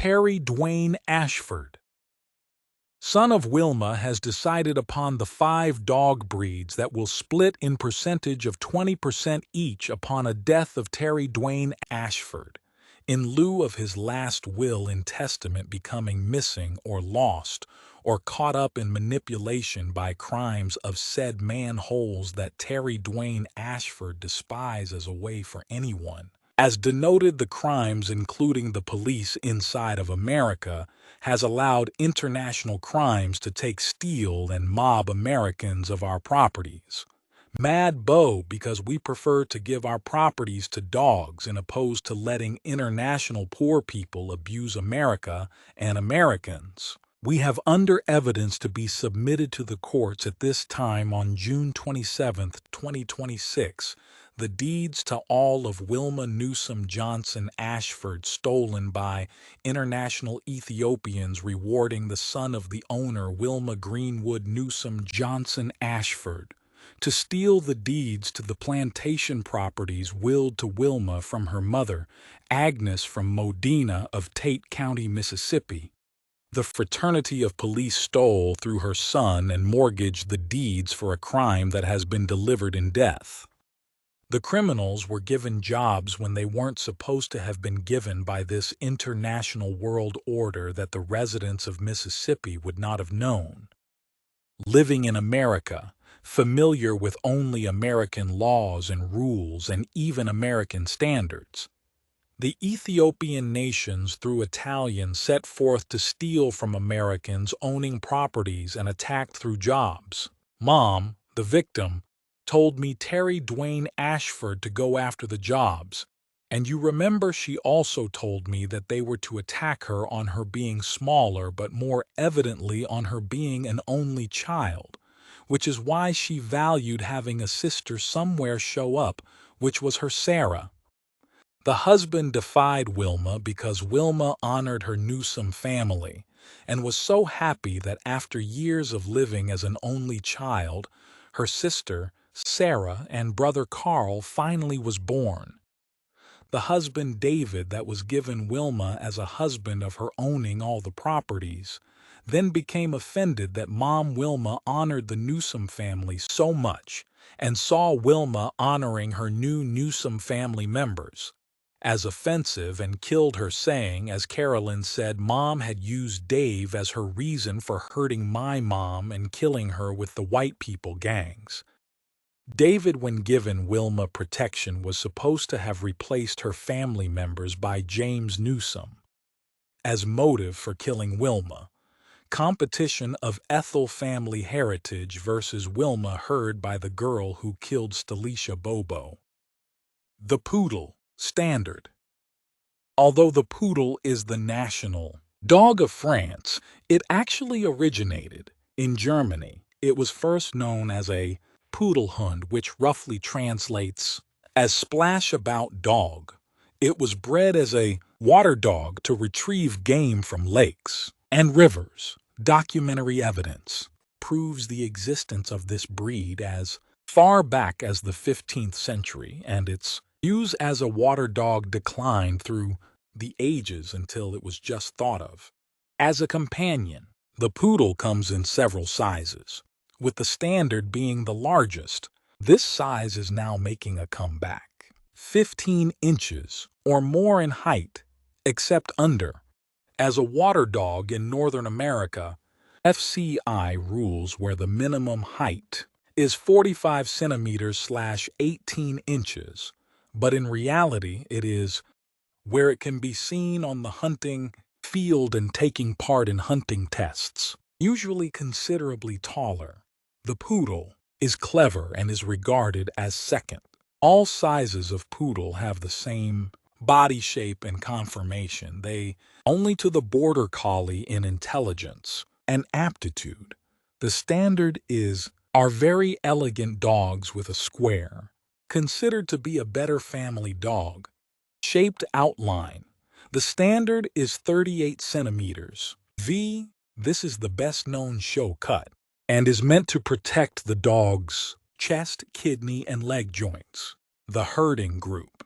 Terry Dwayne Ashford, son of Wilma, has decided upon the 5 dog breeds that will split in percentage of 20% each upon a death of Terry Dwayne Ashford, in lieu of his last will and testament becoming missing or lost or caught up in manipulation by crimes of said manholes that Terry Dwayne Ashford despises as a way for anyone. As denoted, the crimes including the police inside of America has allowed international crimes to take steal and mob Americans of our properties. Mad Bo, because we prefer to give our properties to dogs in opposed to letting international poor people abuse America and Americans. We have under evidence to be submitted to the courts at this time on June 27, 2026, the deeds to all of Wilma Newsom Johnson Ashford stolen by international Ethiopians, rewarding the son of the owner Wilma Greenwood Newsom Johnson Ashford to steal the deeds to the plantation properties willed to Wilma from her mother, Agnes from Modena of Tate County, Mississippi. The fraternity of police stole through her son and mortgaged the deeds for a crime that has been delivered in death. The criminals were given jobs when they weren't supposed to have been given by this international world order that the residents of Mississippi would not have known. Living in America, familiar with only American laws and rules and even American standards, the Ethiopian nations through Italians set forth to steal from Americans owning properties and attacked through jobs. Mom, the victim, told me Terry Dwayne Ashford to go after the jobs, and you remember she also told me that they were to attack her on her being smaller but more evidently on her being an only child, which is why she valued having a sister somewhere show up, which was her Sarah. The husband defied Wilma because Wilma honored her Newsom family and was so happy that after years of living as an only child, her sister, Sarah, and brother Carl finally was born. The husband David that was given Wilma as a husband of her owning all the properties, then became offended that Mom Wilma honored the Newsom family so much and saw Wilma honoring her new Newsom family members as offensive and killed her, saying, as Carolyn said, Mom had used Dave as her reason for hurting my mom and killing her with the white people gangs. David, when given Wilma protection, was supposed to have replaced her family members by James Newsom as motive for killing Wilma. Competition of Ethel family heritage versus Wilma heard by the girl who killed Stalisha Bobo. The Poodle Standard. Although the poodle is the national dog of France, it actually originated in Germany. It was first known as a Pudelhund, which roughly translates as splash-about dog. It was bred as a water dog to retrieve game from lakes and rivers. Documentary evidence proves the existence of this breed as far back as the 15th century, and its use as a water dog declined through the ages until it was just thought of as a companion. The poodle comes in several sizes, with the standard being the largest. This size is now making a comeback. 15 inches or more in height, except under. As a water dog in Northern America, FCI rules where the minimum height is 45 centimeters/18 inches, but in reality it is where it can be seen on the hunting field and taking part in hunting tests, usually considerably taller. The poodle is clever and is regarded as second. All sizes of poodle have the same body shape and conformation, they only to the border collie in intelligence and aptitude. The standard are very elegant dogs with a square, considered to be a better family dog, shaped outline. The standard is 38 centimeters. This is the best known show cut and is meant to protect the dog's chest, kidney, and leg joints. The herding group.